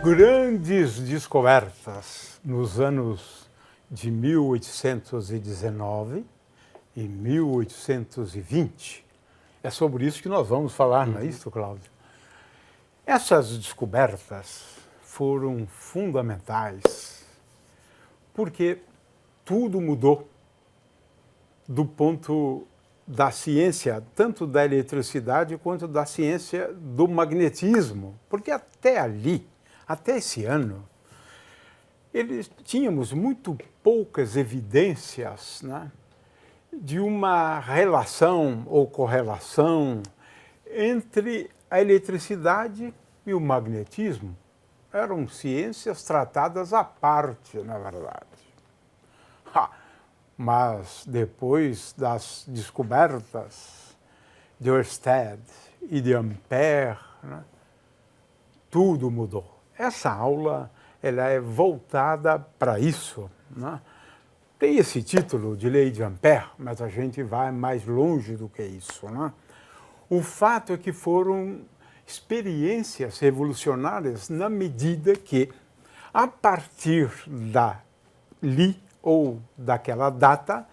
Grandes descobertas nos anos de 1819 e 1820. É sobre isso que nós vamos falar, não é isso, Cláudio? Essas descobertas foram fundamentais porque tudo mudou do ponto da ciência, tanto da eletricidade quanto da ciência do magnetismo, porque até ali, até esse ano, tínhamos muito poucas evidências, né, de uma relação ou correlação entre a eletricidade e o magnetismo. Eram ciências tratadas à parte, na verdade. Mas depois das descobertas de Ørsted e de Ampère, né, tudo mudou. Essa aula ela é voltada para isso, né? Tem esse título de Lei de Ampère, mas a gente vai mais longe do que isso, né? O fato é que foram experiências revolucionárias na medida que, a partir dali ou daquela data,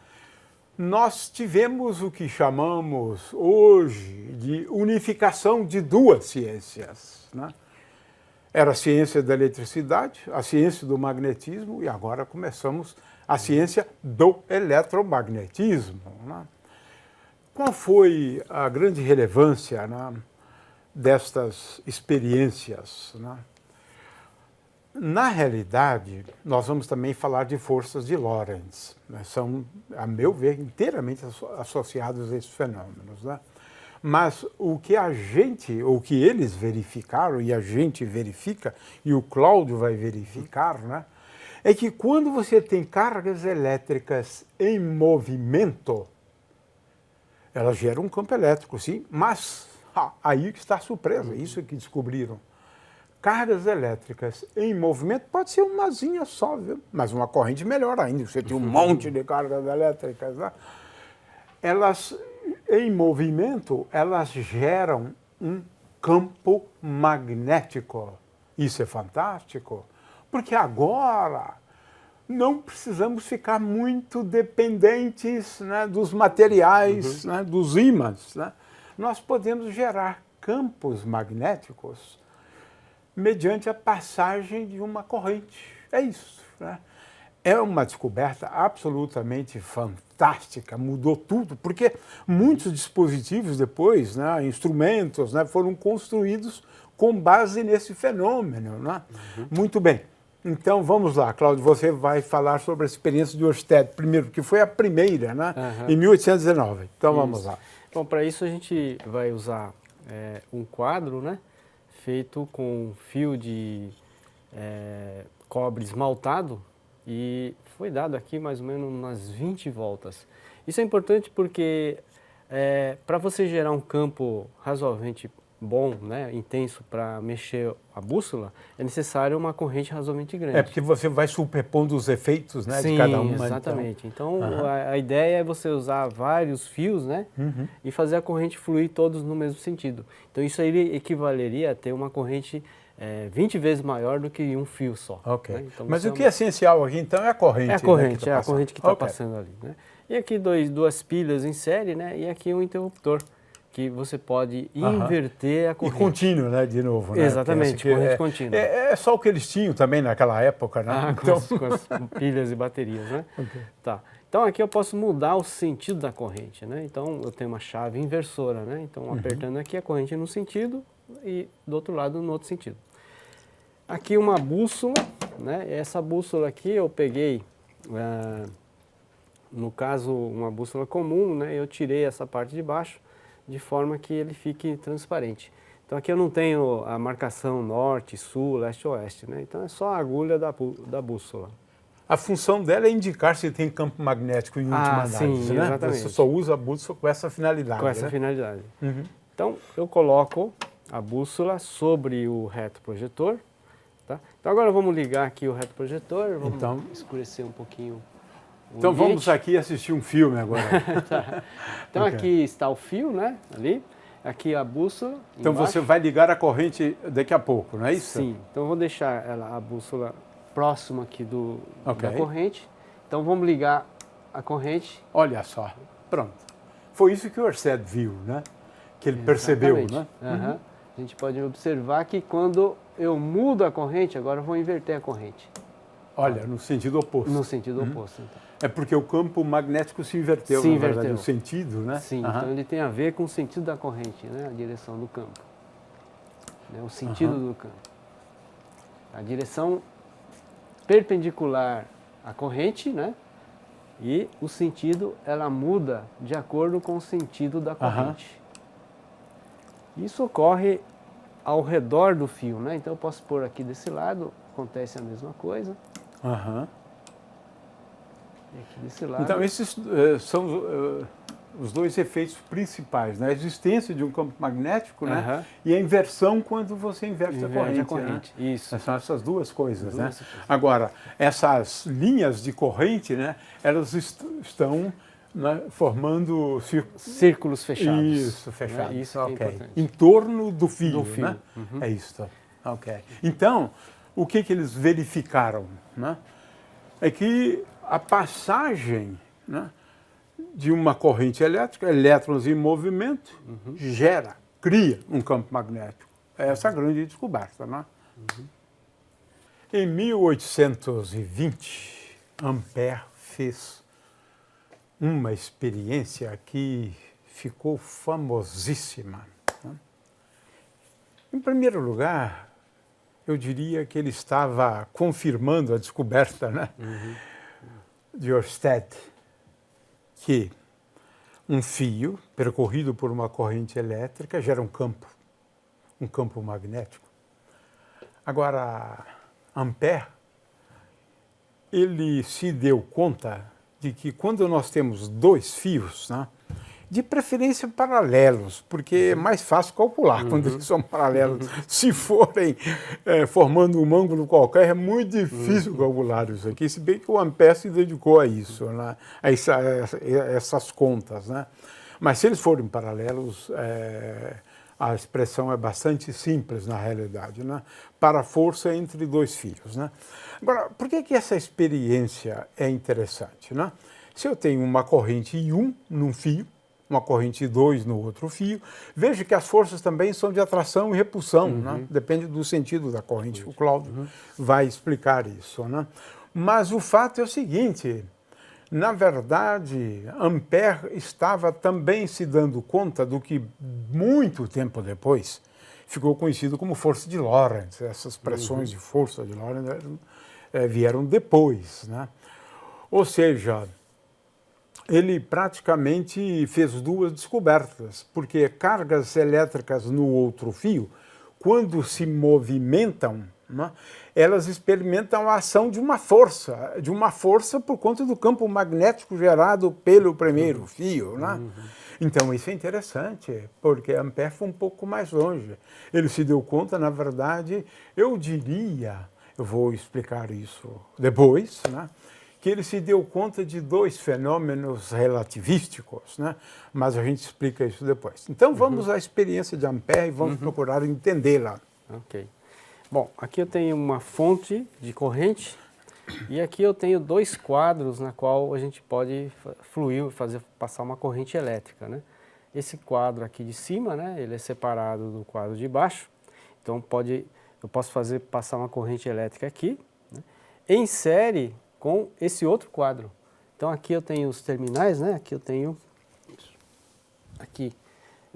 nós tivemos o que chamamos hoje de unificação de duas ciências, né? Era a ciência da eletricidade, a ciência do magnetismo e agora começamos a ciência do eletromagnetismo, né? Qual foi a grande relevância, né, destas experiências, né? Na realidade, nós vamos também falar de forças de Lorentz, né? São, a meu ver, inteiramente associados a esses fenômenos, né? Mas o que eles verificaram, e a gente verifica, e o Cláudio vai verificar, né, é que quando você tem cargas elétricas em movimento, elas geram um campo elétrico, sim, mas aí que está a surpresa, isso que descobriram. Cargas elétricas em movimento pode ser umazinha só, viu? Mas uma corrente melhor ainda, você tem um monte de cargas elétricas, né? Elas, em movimento, elas geram um campo magnético. Isso é fantástico, porque agora não precisamos ficar muito dependentes, né, dos materiais, né, dos ímãs, né? Nós podemos gerar campos magnéticos mediante a passagem de uma corrente. É isso, né? É uma descoberta absolutamente fantástica, mudou tudo, porque muitos dispositivos depois, né, instrumentos, né, foram construídos com base nesse fenômeno, né? Muito bem. Então vamos lá, Cláudio, você vai falar sobre a experiência de Ørsted primeiro, que foi a primeira, né, em 1819. Então vamos lá. Bom, para isso a gente vai usar um quadro, né, feito com fio de cobre esmaltado e foi dado aqui mais ou menos umas 20 voltas. Isso é importante porque para você gerar um campo razoavelmente bom, né, intenso para mexer a bússola, é necessário uma corrente razoavelmente grande. É porque você vai superpondo os efeitos, né, Sim, de cada uma. Exatamente. Então a ideia é você usar vários fios, né, e fazer a corrente fluir todos no mesmo sentido. Então isso aí equivaleria a ter uma corrente 20 vezes maior do que um fio só. Ok. Né? Então, mas o que é essencial aqui, então, é a corrente. É a corrente, né, a corrente que está passando ali. Né? E aqui duas pilhas em série, né, e aqui um interruptor, que você pode inverter a corrente. E contínuo, né, de novo. Né? Exatamente, corrente contínua. É só o que eles tinham também naquela época, né? Então... com as pilhas e baterias, né? Okay. Tá. Então aqui eu posso mudar o sentido da corrente, né? Então eu tenho uma chave inversora, né? Então apertando aqui a corrente num sentido e do outro lado no outro sentido. Aqui uma bússola, né? Essa bússola aqui eu peguei, no caso uma bússola comum, né? Eu tirei essa parte de baixo de forma que ele fique transparente. Então aqui eu não tenho a marcação norte, sul, leste, oeste, né? Então é só a agulha da bússola. A função dela é indicar se tem campo magnético em última análise, né? Exatamente. Você só usa a bússola com essa finalidade. Com essa né? finalidade. Então eu coloco a bússola sobre o retroprojetor. Tá? Então agora vamos ligar aqui o retroprojetor, vamos escurecer um pouquinho o Então ambiente. vamos aqui assistir um filme agora. Tá. Então aqui está o fio, né, ali, Aqui a bússola. Então embaixo. você vai ligar a corrente daqui a pouco, não é isso? Sim. Então eu vou deixar a bússola próxima aqui da Ok. corrente. Então vamos ligar a corrente. Olha só, pronto. Foi isso que o Ørsted viu, né? Que ele percebeu, né? Aham. A gente pode observar que quando eu mudo a corrente, agora eu vou inverter a corrente. Olha, no sentido oposto. No sentido oposto, então. É porque o campo magnético se inverteu, Se na inverteu. verdade, o sentido, né? Sim, Aham. então ele tem a ver com o sentido da corrente, né? A direção do campo. Né? O sentido do campo. A direção perpendicular à corrente, né? E o sentido, ela muda de acordo com o sentido da corrente. Isso ocorre ao redor do fio, né? Então eu posso pôr aqui desse lado, acontece a mesma coisa. Aham. E aqui desse lado. Então, esses são os dois efeitos principais, né? A existência de um campo magnético, né? Aham. E a inversão quando você inverte a corrente. Né? Isso. São essas duas coisas, né? Duas coisas. Agora, essas linhas de corrente, né? Elas estão, né, formando Círculos fechados. Isso, fechados. Né? Isso que é Ok. importante. Em torno do fio, Do fio. né? Uhum. É isso. Ok. Então, o que eles verificaram, né? É que a passagem, né, de uma corrente elétrica, elétrons em movimento, cria um campo magnético. É essa a grande descoberta, né? Em 1820, Ampère fez uma experiência que ficou famosíssima, né? Em primeiro lugar, eu diria que ele estava confirmando a descoberta, né, de Ørsted, que um fio percorrido por uma corrente elétrica gera um campo magnético. Agora, Ampère, ele se deu conta de que quando nós temos dois fios, né, de preferência paralelos, porque é mais fácil calcular quando eles são paralelos. Se forem formando um ângulo qualquer, é muito difícil calcular isso aqui, se bem que o Ampère se dedicou a isso, né, a essas contas, né? Mas se eles forem paralelos, a expressão é bastante simples na realidade, né? Para a força entre dois fios, né? Agora, por que essa experiência é interessante, né? Se eu tenho uma corrente I1 num fio, uma corrente 2 no outro fio, veja que as forças também são de atração e repulsão, né? Depende do sentido da corrente. O Cláudio vai explicar isso, né? Mas o fato é o seguinte: na verdade, Ampère estava também se dando conta do que muito tempo depois ficou conhecido como força de Lorentz. Essas pressões de força de Lorentz vieram depois, né? Ou seja, ele praticamente fez duas descobertas, porque cargas elétricas no outro fio, quando se movimentam, né, elas experimentam a ação de uma força por conta do campo magnético gerado pelo primeiro fio, né? Então isso é interessante, porque Ampère foi um pouco mais longe. Ele se deu conta, na verdade, eu diria, eu vou explicar isso depois, né, que ele se deu conta de dois fenômenos relativísticos, né? Mas a gente explica isso depois. Então vamos à experiência de Ampère e vamos procurar entendê-la. Ok. Bom, aqui eu tenho uma fonte de corrente e aqui eu tenho dois quadros na qual a gente pode passar uma corrente elétrica, né? Esse quadro aqui de cima, né, ele é separado do quadro de baixo, então eu posso passar uma corrente elétrica aqui, né, em série com esse outro quadro. Então aqui eu tenho os terminais, né? Aqui eu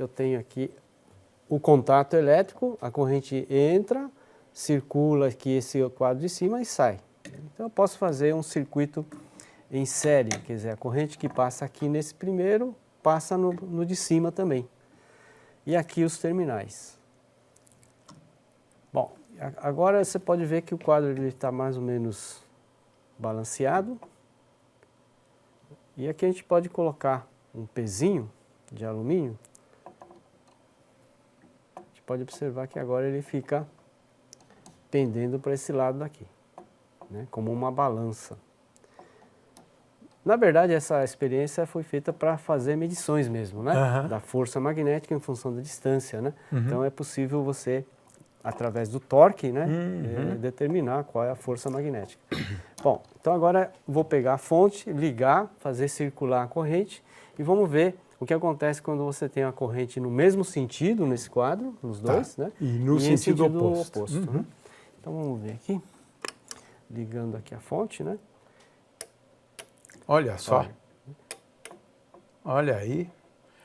tenho aqui o contato elétrico, a corrente entra, circula aqui esse quadro de cima e sai. Então eu posso fazer um circuito em série, quer dizer, a corrente que passa aqui nesse primeiro passa no de cima também. E aqui os terminais. Bom, agora você pode ver que o quadro está mais ou menos balanceado. E aqui a gente pode colocar um pezinho de alumínio. A gente pode observar que agora ele fica pendendo para esse lado daqui, né, como uma balança. Na verdade, essa experiência foi feita para fazer medições mesmo, né? Da força magnética em função da distância, né? Então é possível você, através do torque, né, determinar qual é a força magnética. Bom, então agora vou pegar a fonte, ligar, fazer circular a corrente e vamos ver o que acontece quando você tem a corrente no mesmo sentido nesse quadro, nos dois, né? E no sentido oposto. Né? Então vamos ver aqui, ligando aqui a fonte, né? Olha só. Olha aí.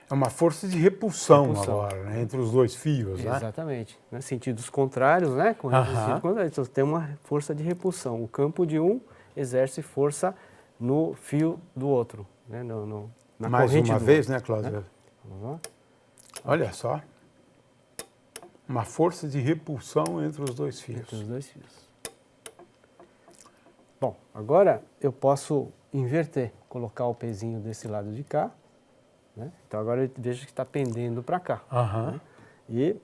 É uma força de repulsão. Agora, né? Entre os dois fios, né? Exatamente. Né? Sentidos contrários, né? Correntes em sentido contrário. Então tem uma força de repulsão. O campo de um exerce força no fio do outro, né? Na Mais corrente uma do vez, outro, né, Cláudio? né? Vamos lá. Olha só. Uma força de repulsão entre os dois fios. Entre os dois fios. Bom, agora eu posso inverter, colocar o pezinho desse lado de cá, né? Então agora eu vejo que está pendendo para cá. Né? E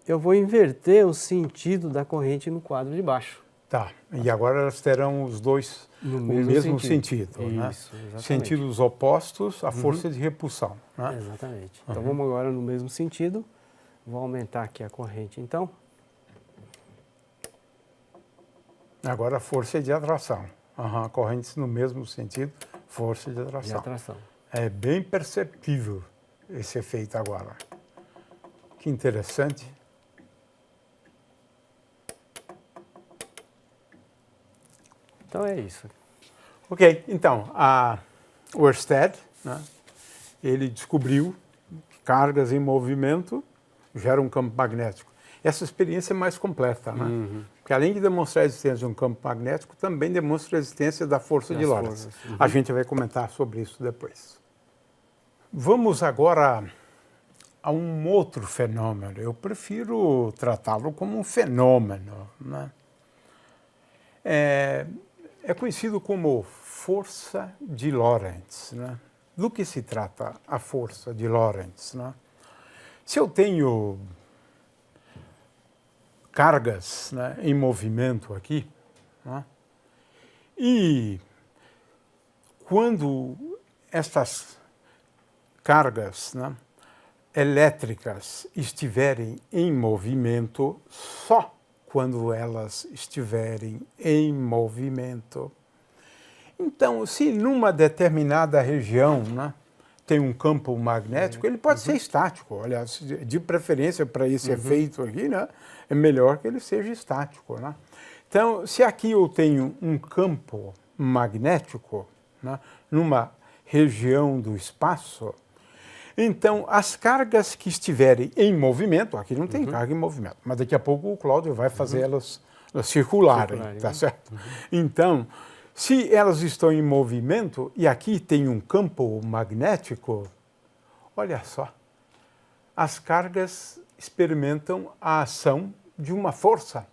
eu vou inverter o sentido da corrente no quadro de baixo. Tá, e agora elas terão os dois o mesmo sentido, né? Isso, exatamente. Sentidos opostos à força de repulsão. Né? Exatamente. Então vamos agora no mesmo sentido. Vou aumentar aqui a corrente, então. Agora a força é de atração. Correntes no mesmo sentido, força de atração. De atração. É bem perceptível esse efeito agora. Que interessante. Então é isso. Ok, então, o Ørsted, né, ele descobriu que cargas em movimento geram um campo magnético. Essa experiência é mais completa, né? Porque além de demonstrar a existência de um campo magnético, também demonstra a existência da força de Lorentz. A gente vai comentar sobre isso depois. Vamos agora a um outro fenômeno. Eu prefiro tratá-lo como um fenômeno, né? É conhecido como força de Lorentz, né? Do que se trata a força de Lorentz, né? Se eu tenho cargas, né, em movimento aqui, né, e quando estas cargas, né, elétricas estiverem em movimento, só quando elas estiverem em movimento. Então, se numa determinada região, né, tem um campo magnético, ele pode ser estático. Aliás, de preferência para esse efeito aqui, né, é melhor que ele seja estático. Né? Então, se aqui eu tenho um campo magnético, né, numa região do espaço, então as cargas que estiverem em movimento, aqui não tem carga em movimento, mas daqui a pouco o Cláudio vai fazer elas circularem, tá certo? Então, se elas estão em movimento e aqui tem um campo magnético, olha só, as cargas experimentam a ação de uma força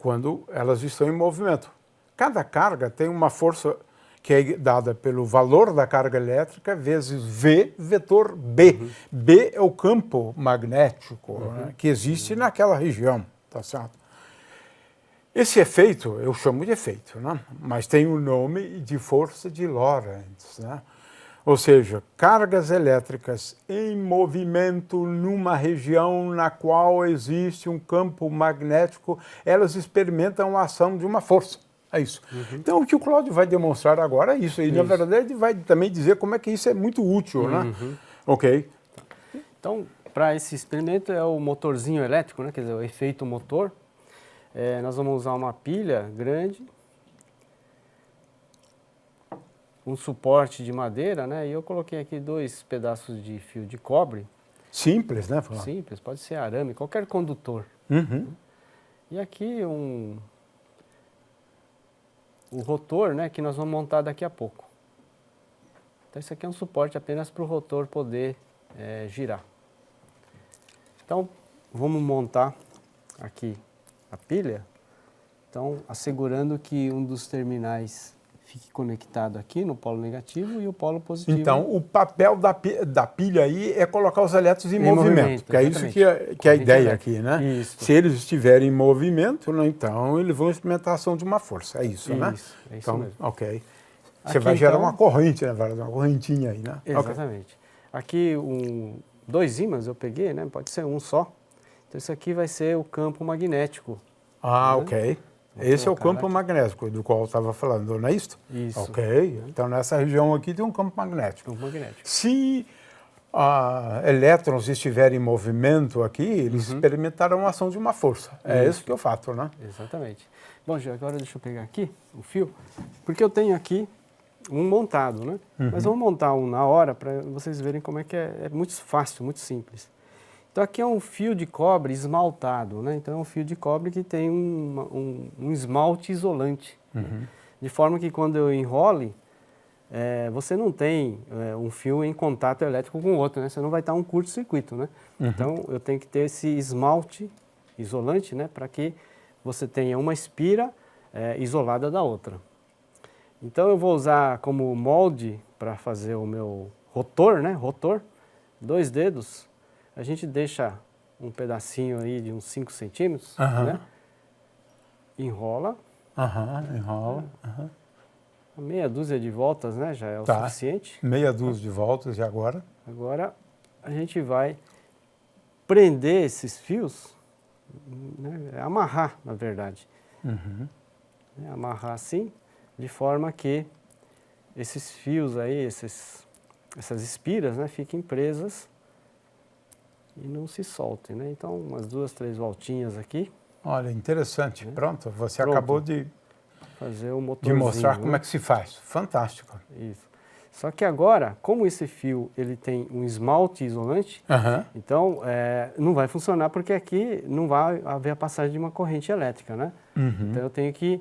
quando elas estão em movimento. Cada carga tem uma força que é dada pelo valor da carga elétrica vezes V vetor B. B é o campo magnético, né, que existe naquela região, tá certo? Esse efeito, eu chamo de efeito, né? Mas tem o nome de força de Lorentz, né? Ou seja, cargas elétricas em movimento numa região na qual existe um campo magnético, elas experimentam a ação de uma força. É isso. Então, o que o Cláudio vai demonstrar agora é isso. E, na verdade, ele vai também dizer como é que isso é muito útil, né? Ok. Então, para esse experimento é o motorzinho elétrico, né? Quer dizer, o efeito motor. Nós vamos usar uma pilha grande, um suporte de madeira, né? E eu coloquei aqui 2 pedaços de fio de cobre. Simples, né? Simples, pode ser arame, qualquer condutor. E aqui o rotor, né? Que nós vamos montar daqui a pouco. Então isso aqui é um suporte apenas para o rotor poder girar. Então vamos montar aqui a pilha, então assegurando que um dos terminais fique conectado aqui no polo negativo e o polo positivo. Então, o papel da pilha aí é colocar os elétrons em movimento, que é isso que é a ideia aqui, né? Isso. Se eles estiverem em movimento, né, então eles vão experimentar a ação de uma força, é isso, né? Isso, é isso então, mesmo. ok. Você vai gerar uma corrente, na verdade, uma correntinha aí, né? Exatamente. Aqui, 2 ímãs eu peguei, né? Pode ser um só. Então, isso aqui vai ser o campo magnético. Ah, né? ok. Esse é o campo magnético do qual eu estava falando, não é isso? Isso. Ok. Então, nessa região aqui tem um campo magnético. Campo magnético. Se elétrons estiverem em movimento aqui, eles experimentarão a ação de uma força. É isso que é o fato, né? Exatamente. Bom, Gê, agora deixa eu pegar aqui o fio, porque eu tenho aqui um montado, né? Mas vamos montar um na hora para vocês verem como é que é muito fácil, muito simples. Então aqui é um fio de cobre esmaltado, né? Então é um fio de cobre que tem um esmalte isolante, né? De forma que quando eu enrole, você não tem um fio em contato elétrico com o outro, né? Você não vai estar um curto-circuito, né? Então eu tenho que ter esse esmalte isolante, né? Para que você tenha uma espira isolada da outra. Então eu vou usar como molde para fazer o meu rotor, né? Rotor, 2 dedos. A gente deixa um pedacinho aí de uns 5 centímetros, né? Enrola. Enrola. Meia dúzia de voltas, né? Já é o suficiente. Meia dúzia de voltas e agora? Agora a gente vai prender esses fios, né? Amarrar, na verdade. Amarrar assim, de forma que esses fios aí, essas espiras, né? Fiquem presas e não se soltem, né? Então, umas 2, 3 voltinhas aqui. Olha, interessante. Pronto, você acabou de fazer o motorzinho, de mostrar como é que se faz. Fantástico. Isso. Só que agora, como esse fio ele tem um esmalte isolante, então não vai funcionar porque aqui não vai haver a passagem de uma corrente elétrica, né? Então eu tenho que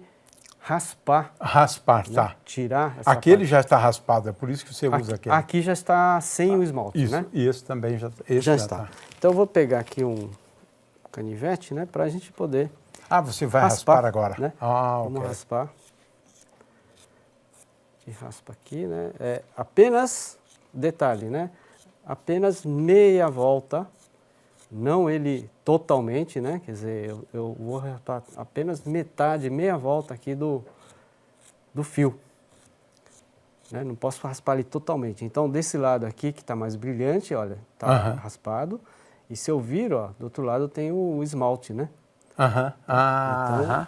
raspar. Raspar, né? tá. Tirar essa Aquele parte. já está raspado, é por isso que você usa aquele. Aqui já está sem o esmalte, isso, né? E esse também já está. Então eu vou pegar aqui um canivete, né? Para a gente poder você vai raspar agora? Né? Ok. Vamos raspar. E raspa aqui, né? Apenas, detalhe, né? Apenas meia volta, não ele totalmente, né? Quer dizer, eu vou raspar apenas metade, meia volta aqui do fio. Né? Não posso raspar ele totalmente. Então, desse lado aqui, que está mais brilhante, olha, está raspado. E se eu vir, ó, do outro lado tem o esmalte, né? Então,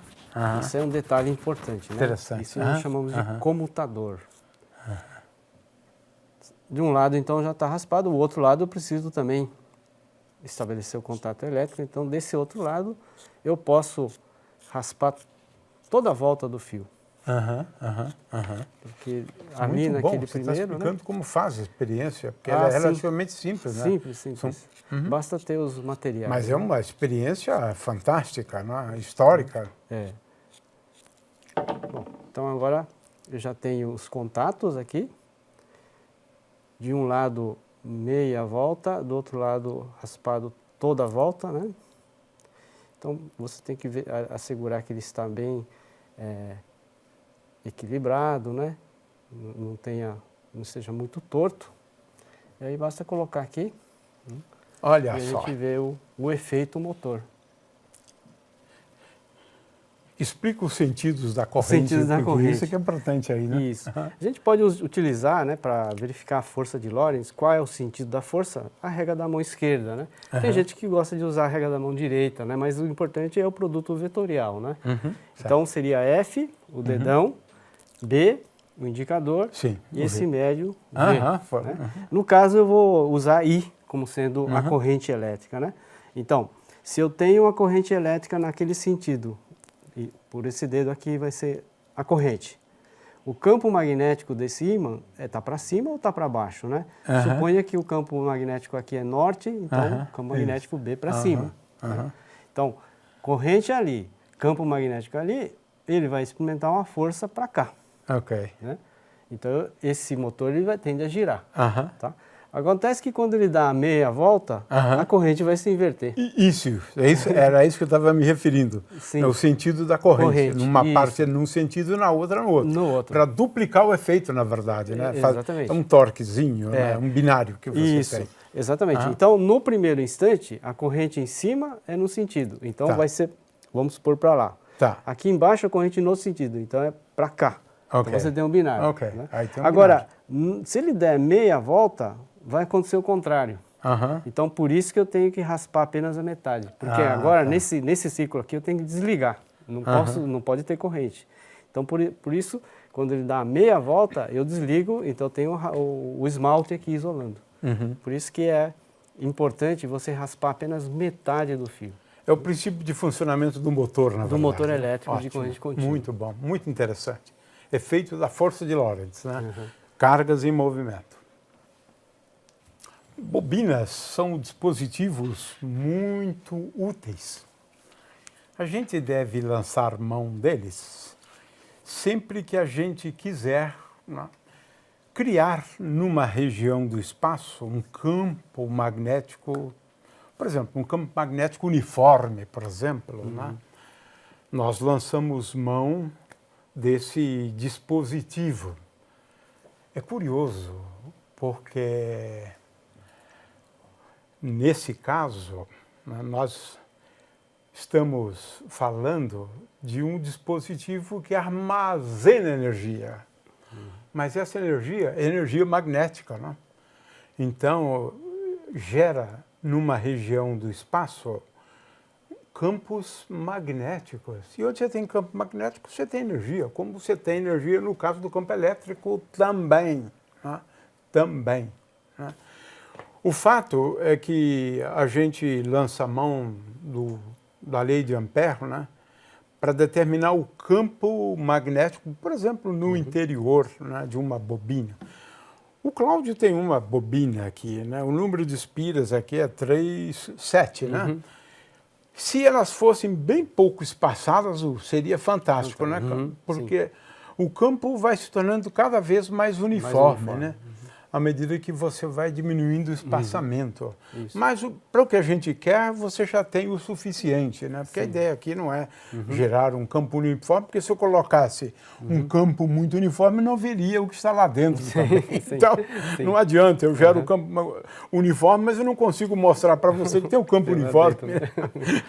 isso é um detalhe importante, né? Interessante. Isso nós chamamos de comutador. De um lado, então, já está raspado, o outro lado eu preciso também estabelecer o contato elétrico. Então, desse outro lado, eu posso raspar toda a volta do fio. Porque ali Muito bom. naquele Você primeiro, está explicando né? como faz a experiência, porque ela é relativamente simples, né? Simples. Basta ter os materiais. Mas é uma experiência fantástica, né? Histórica. Bom, então agora eu já tenho os contatos aqui. De um lado, meia volta, do outro lado, raspado toda a volta, né? Então, você tem que assegurar que ele está bem equilibrado, né? Não seja muito torto. E aí basta colocar aqui. Olha e a só. gente vê o efeito motor. Explica os sentidos da corrente. Isso que é importante aí, né? Isso. A gente pode utilizar, né, para verificar a força de Lorentz, qual é o sentido da força, a régua da mão esquerda, né? Tem gente que gosta de usar a régua da mão direita, né? Mas o importante é o produto vetorial, né? Então seria F, o dedão, B, o indicador, e esse médio, V. Né? No caso, eu vou usar I como sendo a corrente elétrica, né? Então, se eu tenho uma corrente elétrica naquele sentido, e por esse dedo aqui vai ser a corrente. O campo magnético desse ímã está para cima ou está para baixo, né? Suponha que o campo magnético aqui é norte, então o campo magnético B para cima. Né? Então, corrente ali, campo magnético ali, ele vai experimentar uma força para cá. Né? Então, esse motor ele tende a girar. Tá? Acontece que quando ele dá a meia volta, a corrente vai se inverter. Era isso que eu estava me referindo. Sim. É o sentido da corrente. Numa parte num sentido e na outra no outro. Para duplicar o efeito, na verdade. Né? Exatamente. É um torquezinho, né? Um binário que você tem. Exatamente. Então, no primeiro instante, a corrente em cima é no sentido. Então, vai ser, vamos supor, para lá. Aqui embaixo, a corrente no sentido. Então, é para cá. Ok. Então você tem um binário. Ok. Né? Aí tem um Agora, se ele der meia volta, vai acontecer o contrário. Aham. Então, por isso que eu tenho que raspar apenas a metade. Porque agora, tá. nesse ciclo aqui, eu tenho que desligar. Não pode ter corrente. Então, por isso, quando ele dá a meia volta, eu desligo, então eu tenho o esmalte aqui isolando. Por isso que é importante você raspar apenas metade do fio. É o princípio de funcionamento do motor, na verdade. Do motor né? elétrico de Ótimo. corrente contínua. Muito bom, muito interessante. Efeito da força de Lorentz, né? Cargas em movimento. Bobinas são dispositivos muito úteis. A gente deve lançar mão deles sempre que a gente quiser, né, criar numa região do espaço um campo magnético, por exemplo, um campo magnético uniforme, por exemplo. Né? Nós lançamos mão desse dispositivo. É curioso, porque nesse caso, né, nós estamos falando de um dispositivo que armazena energia. Mas essa energia é energia magnética, né? Então, gera numa região do espaço campos magnéticos. E onde você tem campo magnético, você tem energia, como você tem energia no caso do campo elétrico também. Né? Também. Né? O fato é que a gente lança a mão da lei de Ampère, né, para determinar o campo magnético, por exemplo, no interior, né, de uma bobina. O Cláudio tem uma bobina aqui, né, o número de espiras aqui é 7, né? Se elas fossem bem pouco espaçadas, seria fantástico, né? Porque o campo vai se tornando cada vez mais uniforme, né? À medida que você vai diminuindo o espaçamento. Mas para o que a gente quer, você já tem o suficiente, né? Porque a ideia aqui não é gerar um campo uniforme, porque se eu colocasse um campo muito uniforme, não veria o que está lá dentro também. Então, não adianta, eu gero o campo uniforme, mas eu não consigo mostrar para você que tem um campo uniforme.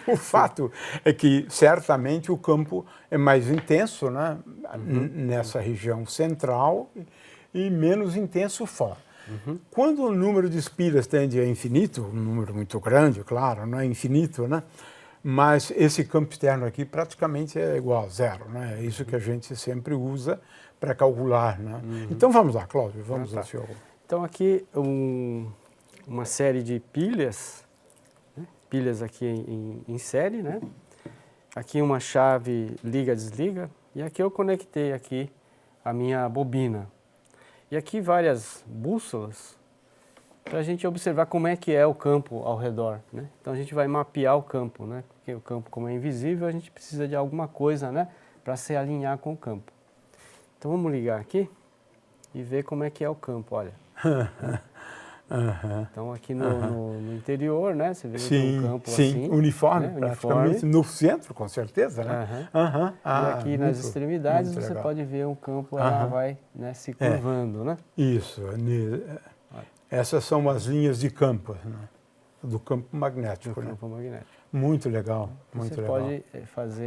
O fato é que, certamente, o campo é mais intenso, né? Nessa região central, e menos intenso fora. Quando o número de espiras tende a infinito, um número muito grande, claro, não é infinito, né? Mas esse campo externo aqui praticamente é igual a zero, né? É isso que a gente sempre usa para calcular, né? Então vamos lá, Cláudio, vamos ao seu... Então aqui uma série de pilhas, né? Pilhas aqui em série, né? Aqui uma chave liga-desliga e aqui eu conectei aqui a minha bobina. E aqui várias bússolas para a gente observar como é que é o campo ao redor, né? Então a gente vai mapear o campo, né? Porque o campo, como é invisível, a gente precisa de alguma coisa, né? Para se alinhar com o campo. Então vamos ligar aqui e ver como é que é o campo, olha. Então aqui no interior, né? Você vê um campo assim. Uniforme, né? praticamente no centro, com certeza, né? E aqui nas extremidades você pode ver um campo, ela vai, né, se curvando, né? Isso. Essas são as linhas de campo, né? Do campo magnético. Do campo magnético. Muito legal, muito você legal. Pode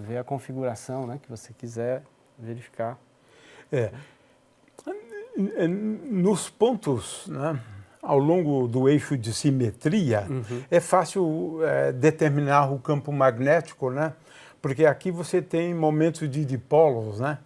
ver a configuração, né, que você quiser verificar. Nos pontos, né, ao longo do eixo de simetria, é fácil determinar o campo magnético, né? Porque aqui você tem momentos de dipolos, né,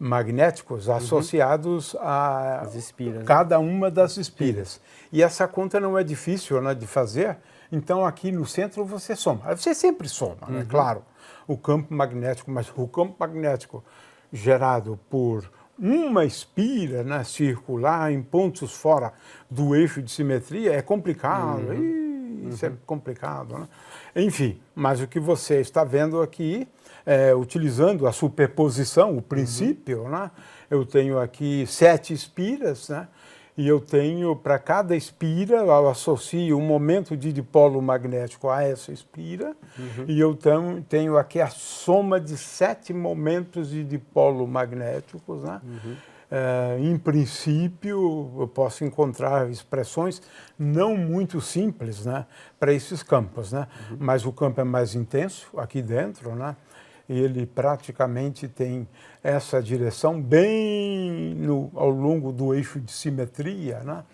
magnéticos associados a espiras, cada uma das espiras. E essa conta não é difícil, né, de fazer. Então aqui no centro você soma. Você sempre soma, né? Claro, o campo magnético, mas o campo magnético gerado por uma espira, né, circular em pontos fora do eixo de simetria é complicado. Isso é complicado, né? Enfim, mas o que você está vendo aqui, utilizando a superposição, o princípio, né? Eu tenho aqui 7 espiras, né? E eu tenho, para cada espira, eu associo um momento de dipolo magnético a essa espira, e eu tenho aqui a soma de 7 momentos de dipolo magnéticos, né? Em princípio, eu posso encontrar expressões não muito simples, né, para esses campos, né? Mas o campo é mais intenso aqui dentro, né? ele praticamente tem essa direção bem ao longo do eixo de simetria, né?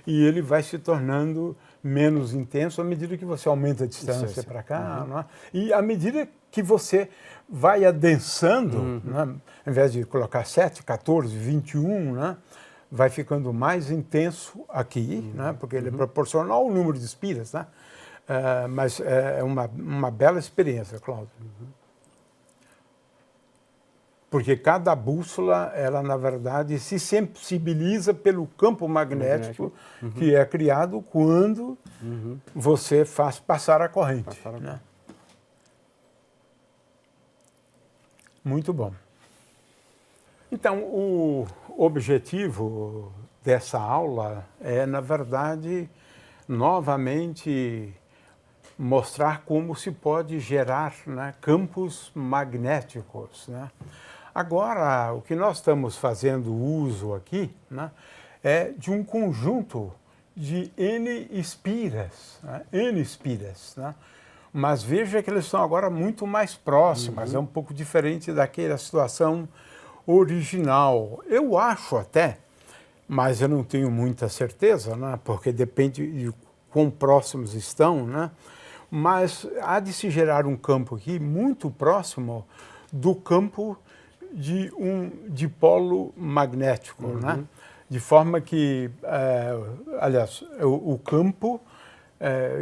E ele vai se tornando menos intenso à medida que você aumenta a distância para cá, né? E à medida que você vai adensando, né? Ao invés de colocar 7, 14, 21, né? Vai ficando mais intenso aqui, né? Porque ele é proporcional ao número de espiras, né? Mas é uma bela experiência, Cláudio. Porque cada bússola, ela na verdade se sensibiliza pelo campo magnético que é criado quando você faz passar a corrente. Né? Muito bom. Então, o objetivo dessa aula é, na verdade, novamente mostrar como se pode gerar, né, campos magnéticos. Né? Agora, o que nós estamos fazendo uso aqui, né, é de um conjunto de N espiras, né? N espiras, né? Mas veja que eles estão agora muito mais próximas, é um pouco diferente daquela situação original. Eu acho até, mas eu não tenho muita certeza, né? Porque depende de quão próximos estão, né? Mas há de se gerar um campo aqui muito próximo do campo de um dipolo magnético, né? De forma que, aliás, o campo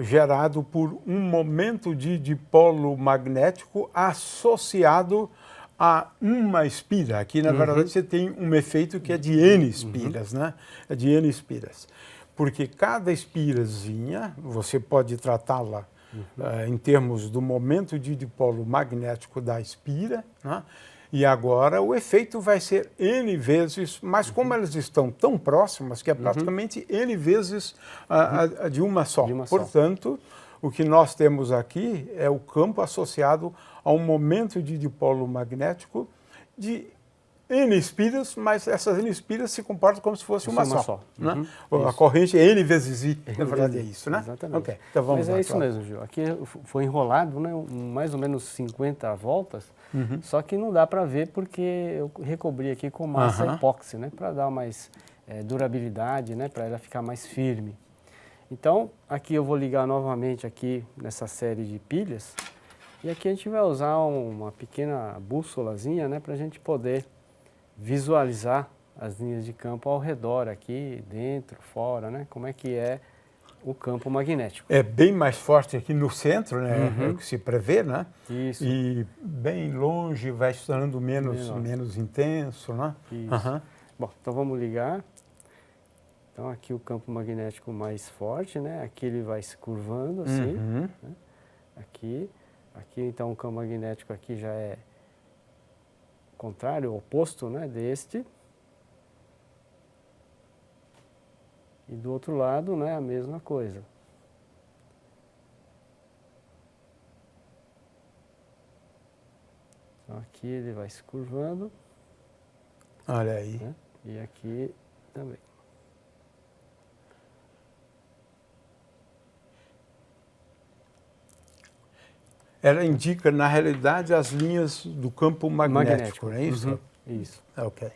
gerado por um momento de dipolo magnético associado a uma espira. Aqui, na verdade, você tem um efeito que é de N espiras, né? É de N espiras. Porque cada espirazinha, você pode tratá-la em termos do momento de dipolo magnético da espira, né? E agora o efeito vai ser N vezes, mas como elas estão tão próximas que é praticamente N vezes a de uma só. Portanto, o que nós temos aqui é o campo associado a um momento de dipolo magnético de N espiras, mas essas N espiras se comportam como se fosse uma só. Né? A corrente é N vezes I, na verdade é isso, né? Exatamente. Okay, então vamos mas lá, é isso mesmo, Gil. Aqui foi enrolado, né, mais ou menos 50 voltas, só que não dá para ver porque eu recobri aqui com massa epóxi, né, para dar mais durabilidade, né, para ela ficar mais firme. Então, aqui eu vou ligar novamente aqui nessa série de pilhas e aqui a gente vai usar uma pequena bússolazinha, né, para a gente poder visualizar as linhas de campo ao redor aqui, dentro, fora, né? Como é que é o campo magnético. É bem mais forte aqui no centro, né? É o que se prevê, né? Isso. E bem longe vai se tornando menos intenso, né? Isso. Bom, então vamos ligar. Então aqui o campo magnético mais forte, né? Aqui ele vai se curvando assim, né? Aqui então o campo magnético aqui já é contrário, oposto, né, deste. E do outro lado, né, a mesma coisa. Então aqui ele vai se curvando. Olha aí. Né, e aqui também. Ela indica, na realidade, as linhas do campo magnético, não é isso? Isso. Ok.